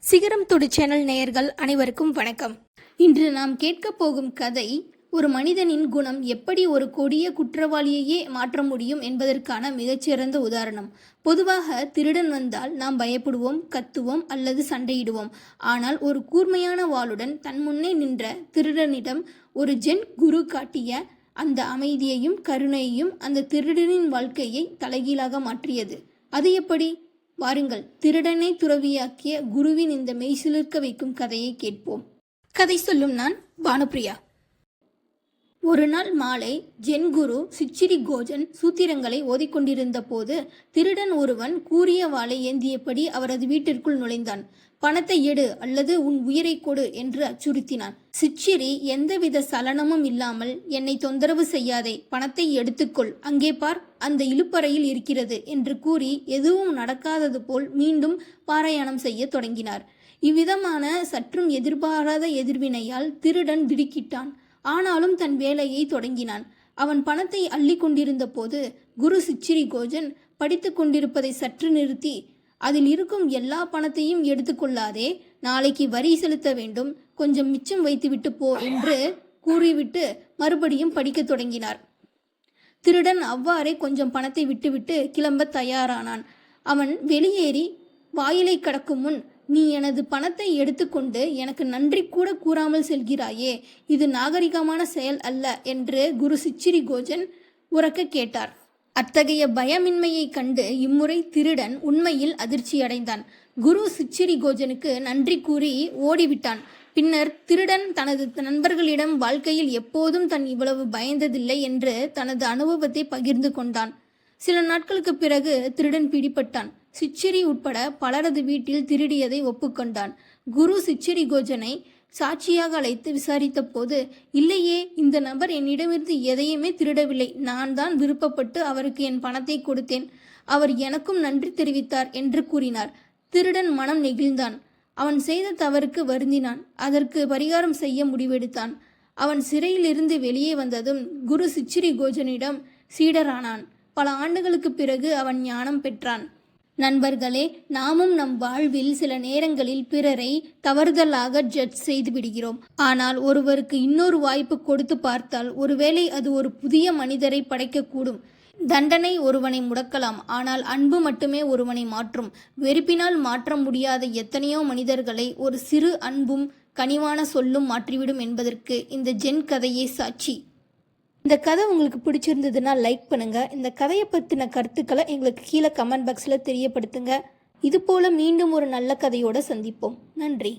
சிகரம் தொடு சேனல் நேயர்கள் அனைவருக்கும் வணக்கம். இன்று நாம் கேட்க போகும் கதை ஒரு மனிதனின் குணம் எப்படி ஒரு கொடிய குற்றவாளியையே மாற்ற முடியும் என்பதற்கான மிகச்சிறந்த உதாரணம். பொதுவாக திருடன் வந்தால் நாம் பயப்படுவோம், கத்துவோம் அல்லது சண்டையிடுவோம். ஆனால் ஒரு கூர்மையான வாளுடன் தன் முன்னே நின்ற திருடனிடம் ஒரு ஜென் குரு காட்டிய அந்த அமைதியையும் கருணையையும் அந்த திருடனின் வாழ்க்கையை தலைகீழாக மாற்றியது. அது எப்படி? வாருங்கள், திருடனை துறவியாக்கிய குருவின் இந்த மெய்சிலிர்க்க வைக்கும் கதையை கேட்போம். கதை சொல்லும் நான் பானுப்பிரியா. ஒரு நாள் மாலை ஜென் குரு சிச்சிரி கோஜன் சூத்திரங்களை ஓதிக்கொண்டிருந்த போது திருடன் ஒருவன் கூரிய வாளை ஏந்தியபடி அவரது வீட்டிற்குள் நுழைந்தான். பணத்தை எடு அல்லது உன் உயிரை கொடு என்று அச்சுறுத்தினான். சிச்சிரி எந்தவித சலனமும் இல்லாமல், என்னை தொந்தரவு செய்யாதே, பணத்தை எடுத்துக்கொள், அங்கே பார், அந்த இழுப்பறையில் இருக்கிறது என்று கூறி எதுவும் நடக்காதது போல் மீண்டும் பாராயணம் செய்ய தொடங்கினார். இவ்விதமான சற்றும் எதிர்பாராத எதிர்வினையால் திருடன் திடுக்கிட்டான். ஆனாலும் தன் வேலையை தொடங்கினான். அவன் பணத்தை அள்ளி கொண்டிருந்த போது குரு சிச்சிரி கோஜன் படித்து கொண்டிருப்பதை சற்று நிறுத்தி, அதில் இருக்கும் எல்லா பணத்தையும் எடுத்துக்கொள்ளாதே, நாளைக்கு வரி செலுத்த வேண்டும், கொஞ்சம் மிச்சம் வைத்துவிட்டு போ என்று கூறிவிட்டு மறுபடியும் படிக்க தொடங்கினார். திருடன் அவ்வாறே கொஞ்சம் பணத்தை விட்டுவிட்டு கிளம்ப தயாரானான். அவன் வெளியேறி வாயிலை கடக்கும் முன், நீ எனது பணத்தை எடுத்துக்கொண்டு எனக்கு நன்றி கூட கூறாமல் செல்கிறாயே, இது நாகரிகமான செயல் அல்ல என்று குரு சிச்சிரி கோஜன் உரக்க கேட்டார். அத்தகைய பயமின்மையை கண்டு இம்முறை திருடன் உண்மையில் அதிர்ச்சியடைந்தான். குரு சிச்சிரி கோஜனுக்கு நன்றி கூறி ஓடிவிட்டான். பின்னர் திருடன் தனது நண்பர்களிடம் வாழ்க்கையில் எப்போதும் தன் இவ்வளவு பயந்ததில்லை என்று தனது அனுபவத்தை பகிர்ந்து கொண்டான். சில நாட்களுக்கு பிறகு திருடன் பிடிபட்டான். சிச்சிரி உட்பட பலரது வீட்டில் திருடியதை ஒப்புக்கொண்டான். குரு சிச்சிரி கோஜனை சாட்சியாக அழைத்து விசாரித்த போது, இல்லையே, இந்த நபர் என்னிடமிருந்து எதையுமே திருடவில்லை, நான் தான் விருப்பப்பட்டு அவருக்கு என் பணத்தை கொடுத்தேன், அவர் எனக்கும் நன்றி தெரிவித்தார் என்று கூறினார். திருடன் மனம் நெகிழ்ந்தான். அவன் செய்த தவறுக்கு வருந்தினான். அதற்கு பரிகாரம் செய்ய முடிவெடுத்தான். அவன் சிறையிலிருந்து வெளியே வந்ததும் குரு சிச்சிரி கோஜனிடம் சீடரானான். பல ஆண்டுகளுக்கு பிறகு அவன் ஞானம் பெற்றான். நண்பர்களே, நாமும் நம் வாழ்வில் சில நேரங்களில் பிறரை தவறுதலாக ஜட்ஜ் செய்து விடுகிறோம். ஆனால் ஒருவருக்கு இன்னொரு வாய்ப்பு கொடுத்து பார்த்தால் ஒருவேளை அது ஒரு புதிய மனிதரை படைக்கக்கூடும். தண்டனை ஒருவனை முடக்கலாம், ஆனால் அன்பு மட்டுமே ஒருவனை மாற்றும். வெறுப்பினால் மாற்ற முடியாத எத்தனையோ மனிதர்களை ஒரு சிறு அன்பும் கனிவான சொல்லும் மாற்றிவிடும் என்பதற்கு இந்த ஜென் கதையே சாட்சி. இந்த கதை உங்களுக்கு பிடிச்சிருந்ததுன்னா லைக் பண்ணுங்கள். இந்த கதையை பற்றின கருத்துக்களை எங்களுக்கு கீழே கமெண்ட் பாக்ஸில் தெரியப்படுத்துங்க. இதுபோல் மீண்டும் ஒரு நல்ல கதையோடு சந்திப்போம். நன்றி.